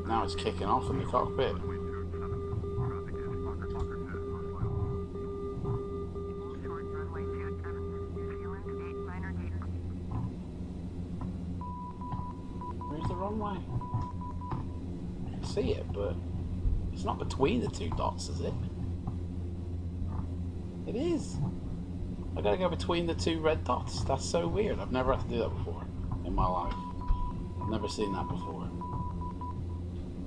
Now it's kicking off in the cockpit. Where's the runway? I can see it, but it's not between the two dots, is it? It is. I gotta go between the two red dots. That's so weird. I've never had to do that before in my life. I've never seen that before.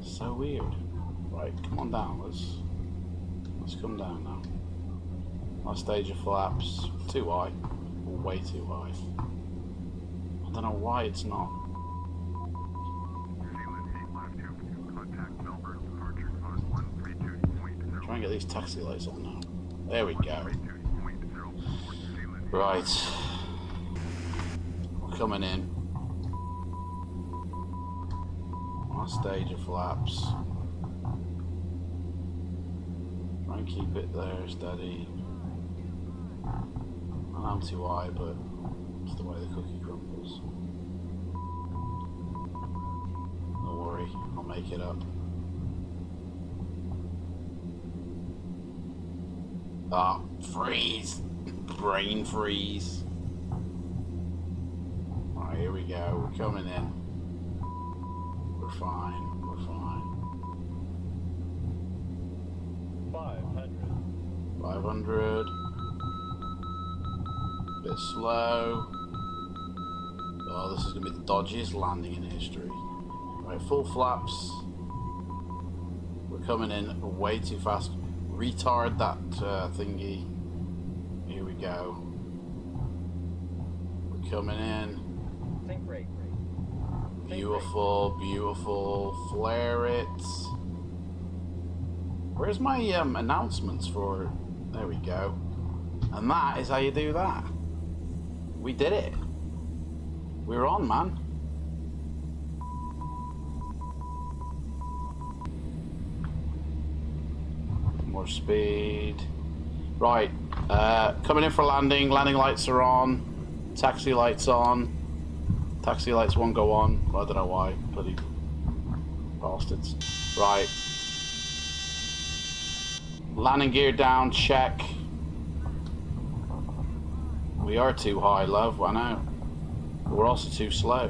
So weird. Right, come on down. Let's come down now. Last stage of flaps. Too high. Or way too high. I don't know why it's not. Try and get these taxi lights on now. There we go. Right. We're coming in. Last stage of flaps. Try and keep it there steady. And I'm too high, but it's the way the cookie crumbles. Don't worry, I'll make it up. Ah, freeze! Brain freeze. Alright, here we go. We're coming in. We're fine. We're fine. 500. 500. Bit slow. Oh, this is going to be the dodgiest landing in history. Right, full flaps. We're coming in way too fast. Retard that thingy. Here we go. We're coming in. Think rate. Beautiful, beautiful. Flare it. Where's my announcements for? There we go. And that is how you do that. We did it. We're on, man. More speed. Right. Coming in for landing. Landing lights are on. Taxi lights on. Taxi lights won't go on. I don't know why. Bloody bastards. Right. Landing gear down. Check. We are too high, love. I know. But we're also too slow.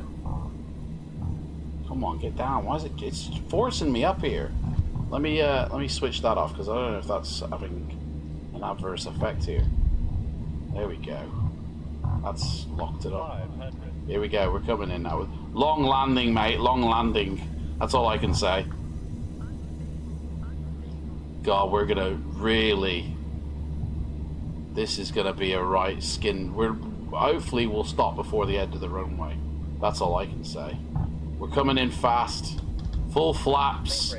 Come on, get down. Why is it? It's forcing me up here. Let me switch that off because I don't know if that's having an adverse effect here. There we go. That's locked it up. 500. Here we go. We're coming in now. Long landing, mate. Long landing. That's all I can say. God, we're gonna really. This is gonna be a right skin. Hopefully we'll stop before the end of the runway. That's all I can say. We're coming in fast. Full flaps.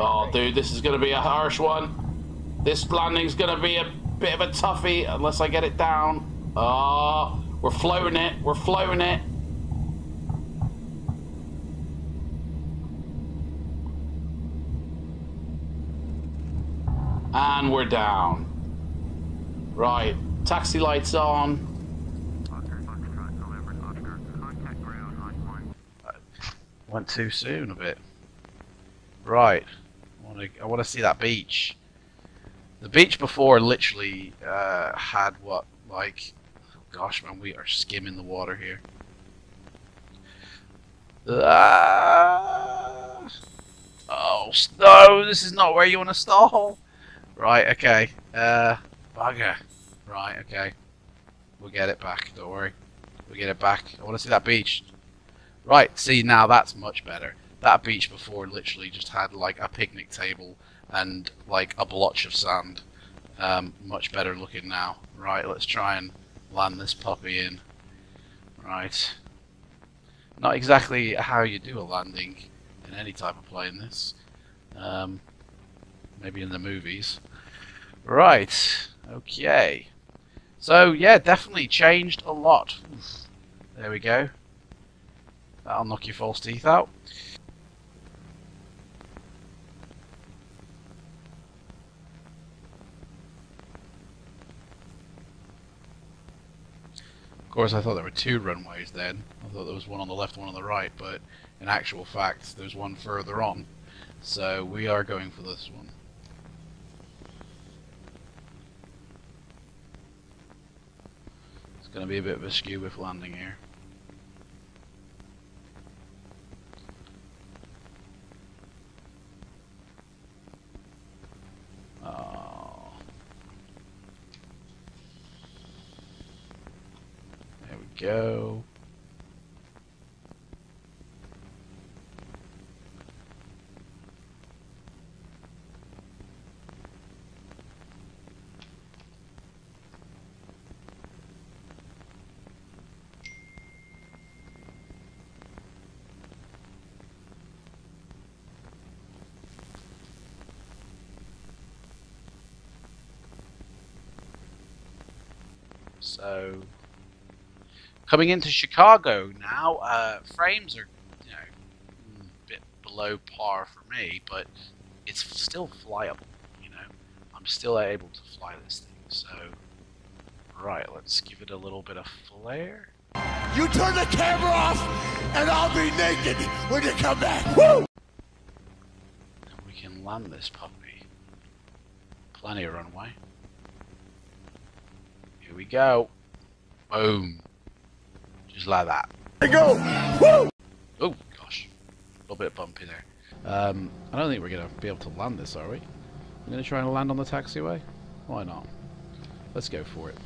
Oh, dude, this is gonna be a harsh one. This landing's gonna be a bit of a toughie unless I get it down. Oh, we're floating it. We're floating it. And we're down. Right, taxi lights on. Went too soon a bit. Right, I want to see that beach. The beach before literally had what, like, gosh man, we are skimming the water here. Oh no, this is not where you want to stall. Right, okay. Bugger. Right, okay. We'll get it back, don't worry. We'll get it back. I want to see that beach. Right, see, now that's much better. That beach before literally just had like a picnic table and like a blotch of sand. Much better looking now. Right, let's try and land this puppy in. Right. Not exactly how you do a landing in any type of plane, this. Maybe in the movies. Right, okay. So yeah, definitely changed a lot. Oof. There we go. That'll knock your false teeth out. Of course, I thought there were two runways then. I thought there was one on the left, one on the right, but in actual fact, there's one further on. So we are going for this one. It's going to be a bit of a skew-whiff landing here. Oh. There we go. So, coming into Chicago now, frames are, you know, a bit below par for me, but it's still flyable, you know. I'm still able to fly this thing, so, right, let's give it a little bit of flare. You turn the camera off, and I'll be naked when you come back. Woo! And we can land this puppy. Plenty of runway. Here we go. Boom. Just like that. There you go. Woo! Oh, gosh. A little bit bumpy there. I don't think we're going to be able to land this, are we? We're going to try and land on the taxiway? Why not? Let's go for it.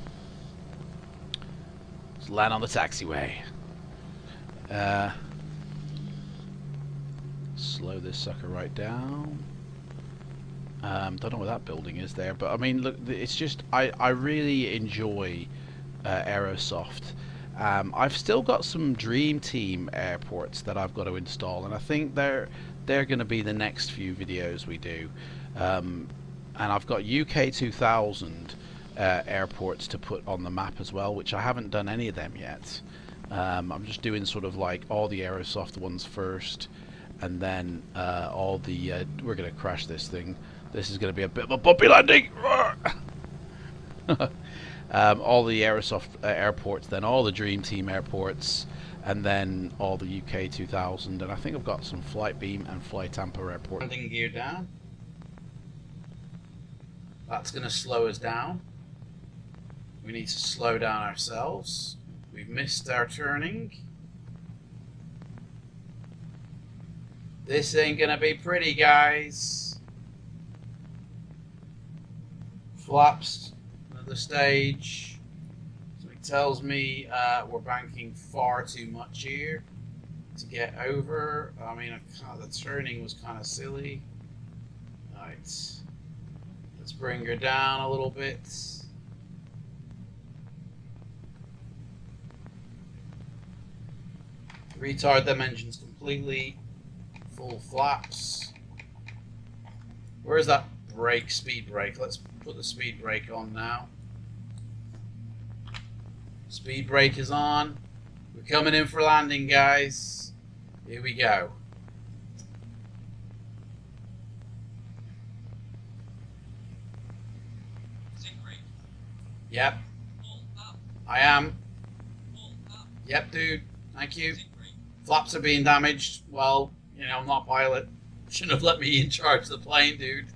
Let's land on the taxiway. Slow this sucker right down. Don't know what that building is there, but I mean, look, it's just I really enjoy Aerosoft. I've still got some Dream Team airports that I've got to install, and I think they're going to be the next few videos we do. And I've got UK 2000 airports to put on the map as well, which I haven't done any of them yet. I'm just doing sort of like all the Aerosoft ones first, and then all the we're going to crash this thing. This is going to be a bit of a bumpy landing. All the Aerosoft airports, then all the Dream Team airports, and then all the UK 2000. And I think I've got some Flight Beam and Flight Tampa airports. Landing gear down. That's going to slow us down. We need to slow down ourselves. We've missed our turning. This ain't going to be pretty, guys. Flaps, another stage. So it tells me we're banking far too much here to get over. I mean, the turning was kind of silly. Right, let's bring her down a little bit. Retard them engines completely. Full flaps. Where's that brake, speed brake? Let's put the speed brake on now. Speed brake is on. We're coming in for landing, guys. Here we go. Yep. I am. Yep, dude. Thank you. Flaps are being damaged. Well, you know, I'm not a pilot. Shouldn't have let me in charge of the plane, dude.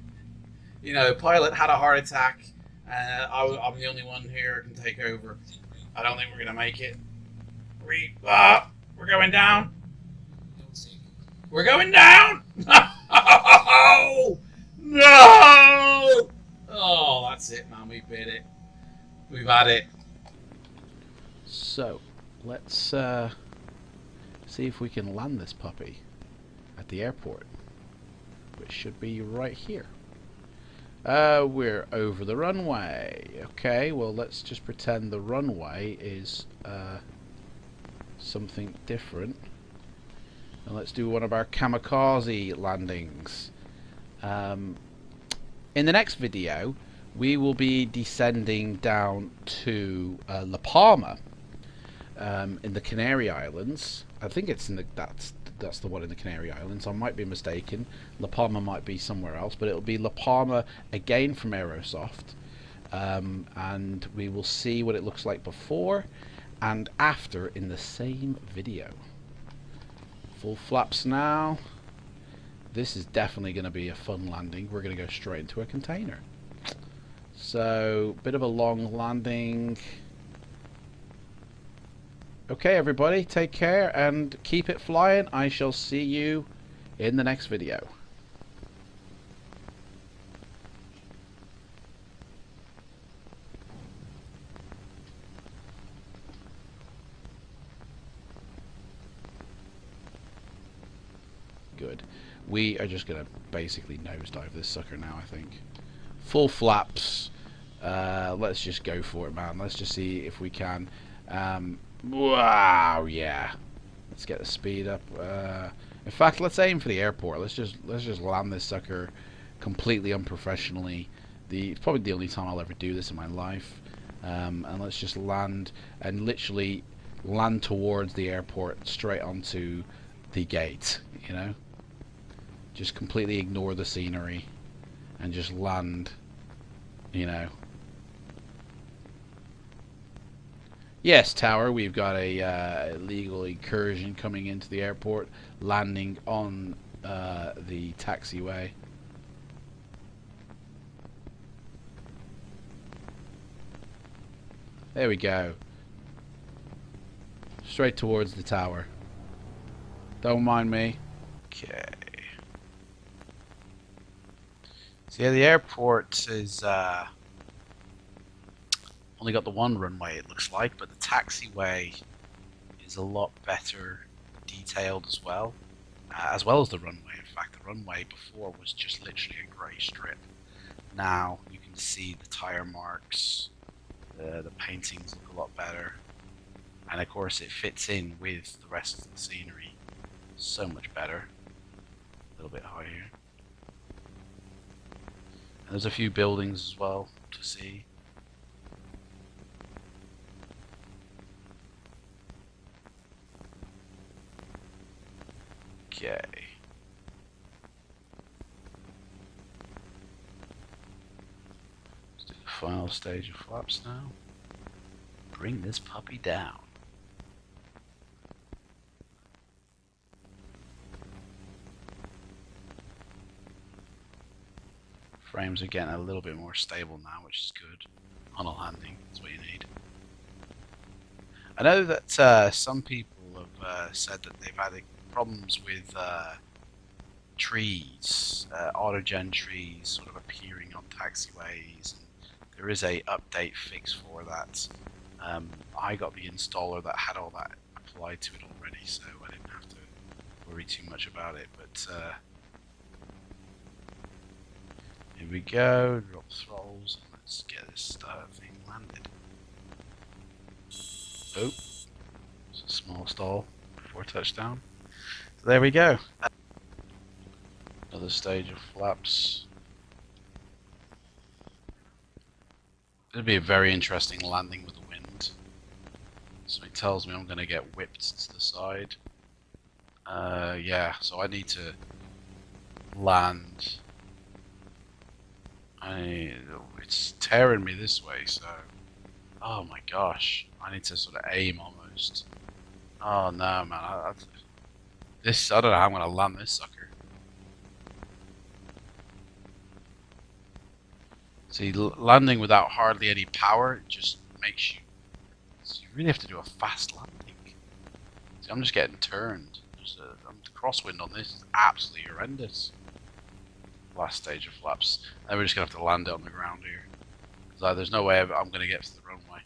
You know, pilot had a heart attack. I'm the only one here who can take over. I don't think we're going to make it. We're going down. We're going down. No! No! Oh, that's it, man. We bit it. We've had it. So, let's see if we can land this puppy at the airport, which should be right here. We're over the runway. Okay, well, let's just pretend the runway is something different, and let's do one of our kamikaze landings. In the next video, we will be descending down to La Palma, in the Canary Islands. I think it's in the that's the one in the Canary Islands. I might be mistaken. La Palma might be somewhere else, but it'll be La Palma again from Aerosoft, and we will see what it looks like before and after in the same video. Full flaps now. This is definitely going to be a fun landing. We're going to go straight into a container. So, bit of a long landing. Okay, everybody, take care and keep it flying. I shall see you in the next video. Good. We are just going to basically nosedive this sucker now, I think. Full flaps. Let's just go for it, man. Let's just see if we can. Wow, yeah. Let's get the speed up. In fact, let's aim for the airport. Let's just land this sucker completely unprofessionally. It's probably the only time I'll ever do this in my life. And let's just land and literally land towards the airport, straight onto the gate. You know, just completely ignore the scenery and just land. You know. Yes, Tower, we've got a illegal incursion coming into the airport, landing on the taxiway. There we go. Straight towards the tower. Don't mind me. Okay. So yeah, the airport is only got the one runway, it looks like, but the taxiway is a lot better detailed as well as the runway. In fact, the runway before was just literally a grey strip. Now you can see the tire marks, the paintings look a lot better, and of course it fits in with the rest of the scenery so much better. A little bit higher. And there's a few buildings as well to see. Okay. Let's do the final stage of flaps now. Bring this puppy down. Frames are getting a little bit more stable now, which is good. On a landing, that's what you need. I know that some people have said that they've had problems with trees, autogen trees sort of appearing on taxiways. And there is a update fix for that. I got the installer that had all that applied to it already, so I didn't have to worry too much about it. But here we go, drop throttles, and let's get this thing landed. Oh, it's a small stall before touchdown. So there we go. Another stage of flaps. It'll be a very interesting landing with the wind. So it tells me I'm going to get whipped to the side. Yeah, so I need to land. It's tearing me this way, so... Oh my gosh, I need to sort of aim almost. Oh no, man, I don't know how I'm going to land this sucker. See, landing without hardly any power just makes you... So you really have to do a fast landing. See, I'm just getting turned. The crosswind on this is absolutely horrendous. Last stage of flaps. Then we're just going to have to land it on the ground here. Because there's no way I'm going to get to the runway.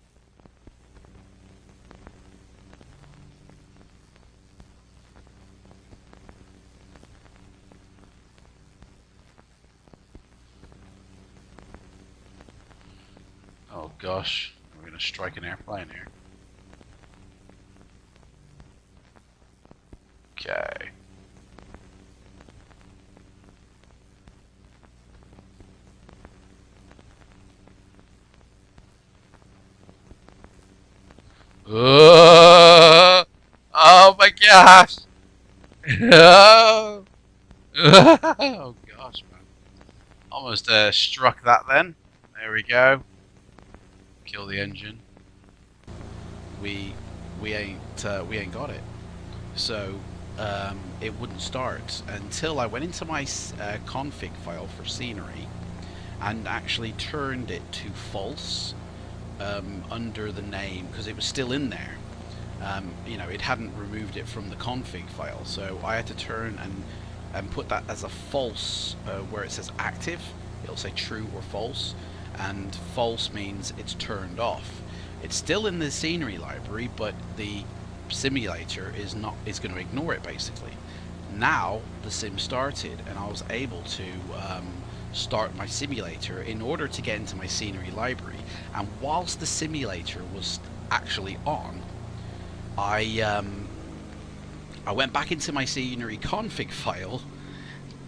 Oh gosh, we're going to strike an airplane here. Okay. Oh my gosh! Oh, oh gosh, man! Almost struck that then. There we go. Kill the engine. We ain't got it. So it wouldn't start until I went into my config file for scenery and actually turned it to false under the name, because it was still in there. You know, it hadn't removed it from the config file, so I had to turn and put that as a false where it says active. It'll say true or false, and false means it's turned off. It's still in the scenery library, but the simulator is going to ignore it basically. Now the sim started, and I was able to start my simulator in order to get into my scenery library. And whilst the simulator was actually on, I went back into my scenery config file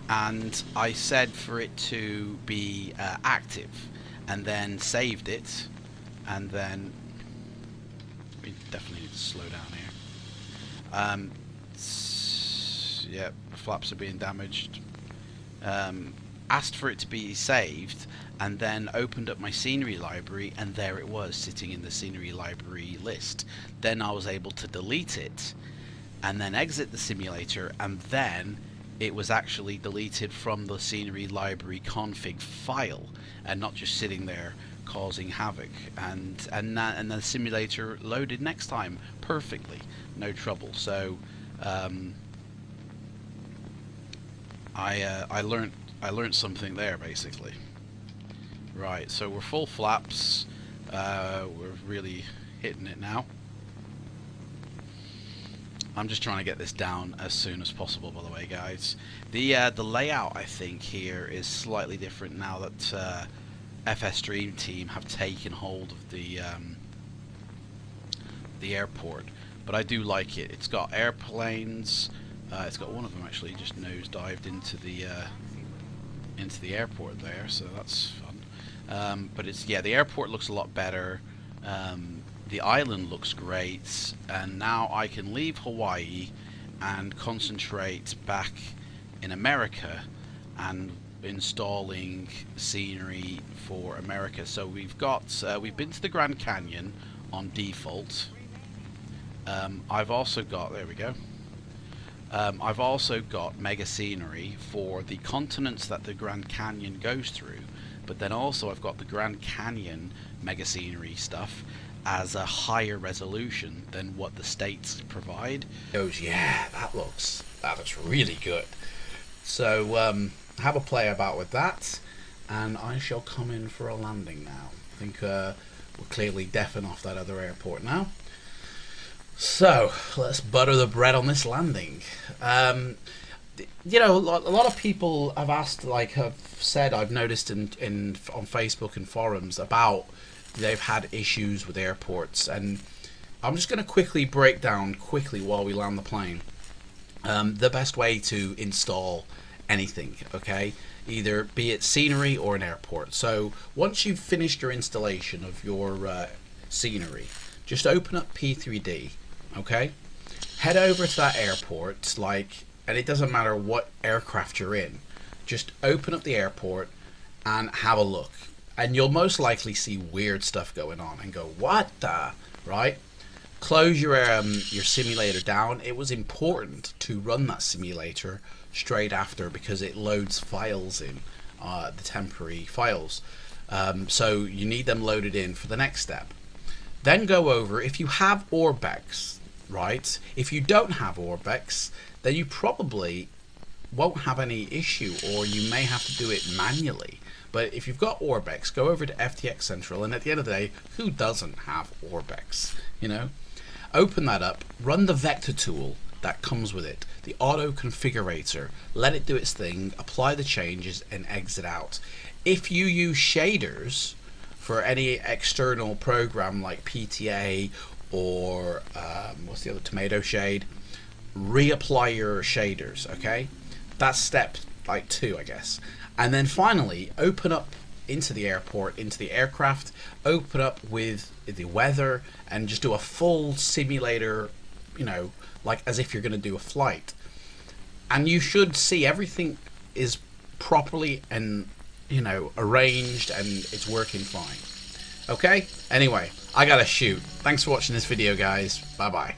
and I said for it to be active, and then saved it, and then we definitely need to slow down here. Yeah, the flaps are being damaged. Asked for it to be saved, and then opened up my scenery library, and there it was sitting in the scenery library list. Then I was able to delete it and then exit the simulator, and then it was actually deleted from the scenery library config file and not just sitting there causing havoc, and the simulator loaded next time perfectly, no trouble. So I learned something there basically. Right, so we're full flaps. We're really hitting it now. I'm just trying to get this down as soon as possible, by the way, guys. The layout, I think, here is slightly different now that FS Dream Team have taken hold of the airport. But I do like it. It's got airplanes. It's got one of them actually just nosedived into the airport there, so that's fun. But it's, yeah, the airport looks a lot better. The island looks great, and now I can leave Hawaii and concentrate back in America and installing scenery for America. So we've been to the Grand Canyon on default. I've also got, there we go. I've also got mega scenery for the continents that the Grand Canyon goes through, but then also I've got the Grand Canyon mega scenery stuff as a higher resolution than what the states provide. Yeah, that looks really good. So have a play about with that, and I shall come in for a landing now. I think we're clearly deafing off that other airport now. So let's butter the bread on this landing. You know, a lot of people have asked, like, have said, I've noticed on Facebook and forums about they've had issues with airports, and I'm just going to quickly break down while we land the plane the best way to install anything, okay? Either be it scenery or an airport. So once you've finished your installation of your scenery, just open up P3D, okay? Head over to that airport, and it doesn't matter what aircraft you're in, just open up the airport and have a look. And you'll most likely see weird stuff going on and go, what the, right? Close your simulator down. It was important to run that simulator straight after, because it loads files in, the temporary files. So you need them loaded in for the next step. Then go over, if you have Orbex, right? If you don't have Orbex, then you probably won't have any issue, or you may have to do it manually. But if you've got Orbex, go over to FTX Central, and at the end of the day, who doesn't have Orbex, you know? Open that up, run the vector tool that comes with it, the auto configurator, let it do its thing, apply the changes, and exit out. If you use shaders for any external program like PTA or what's the other, tomato shade, reapply your shaders, okay? That's step like 2, I guess. And then finally, open up into the airport, into the aircraft, open up with the weather, and just do a full simulator, you know, like as if you're going to do a flight. And you should see everything is properly and, you know, arranged, and it's working fine. Okay? Anyway, I gotta shoot. Thanks for watching this video, guys. Bye-bye.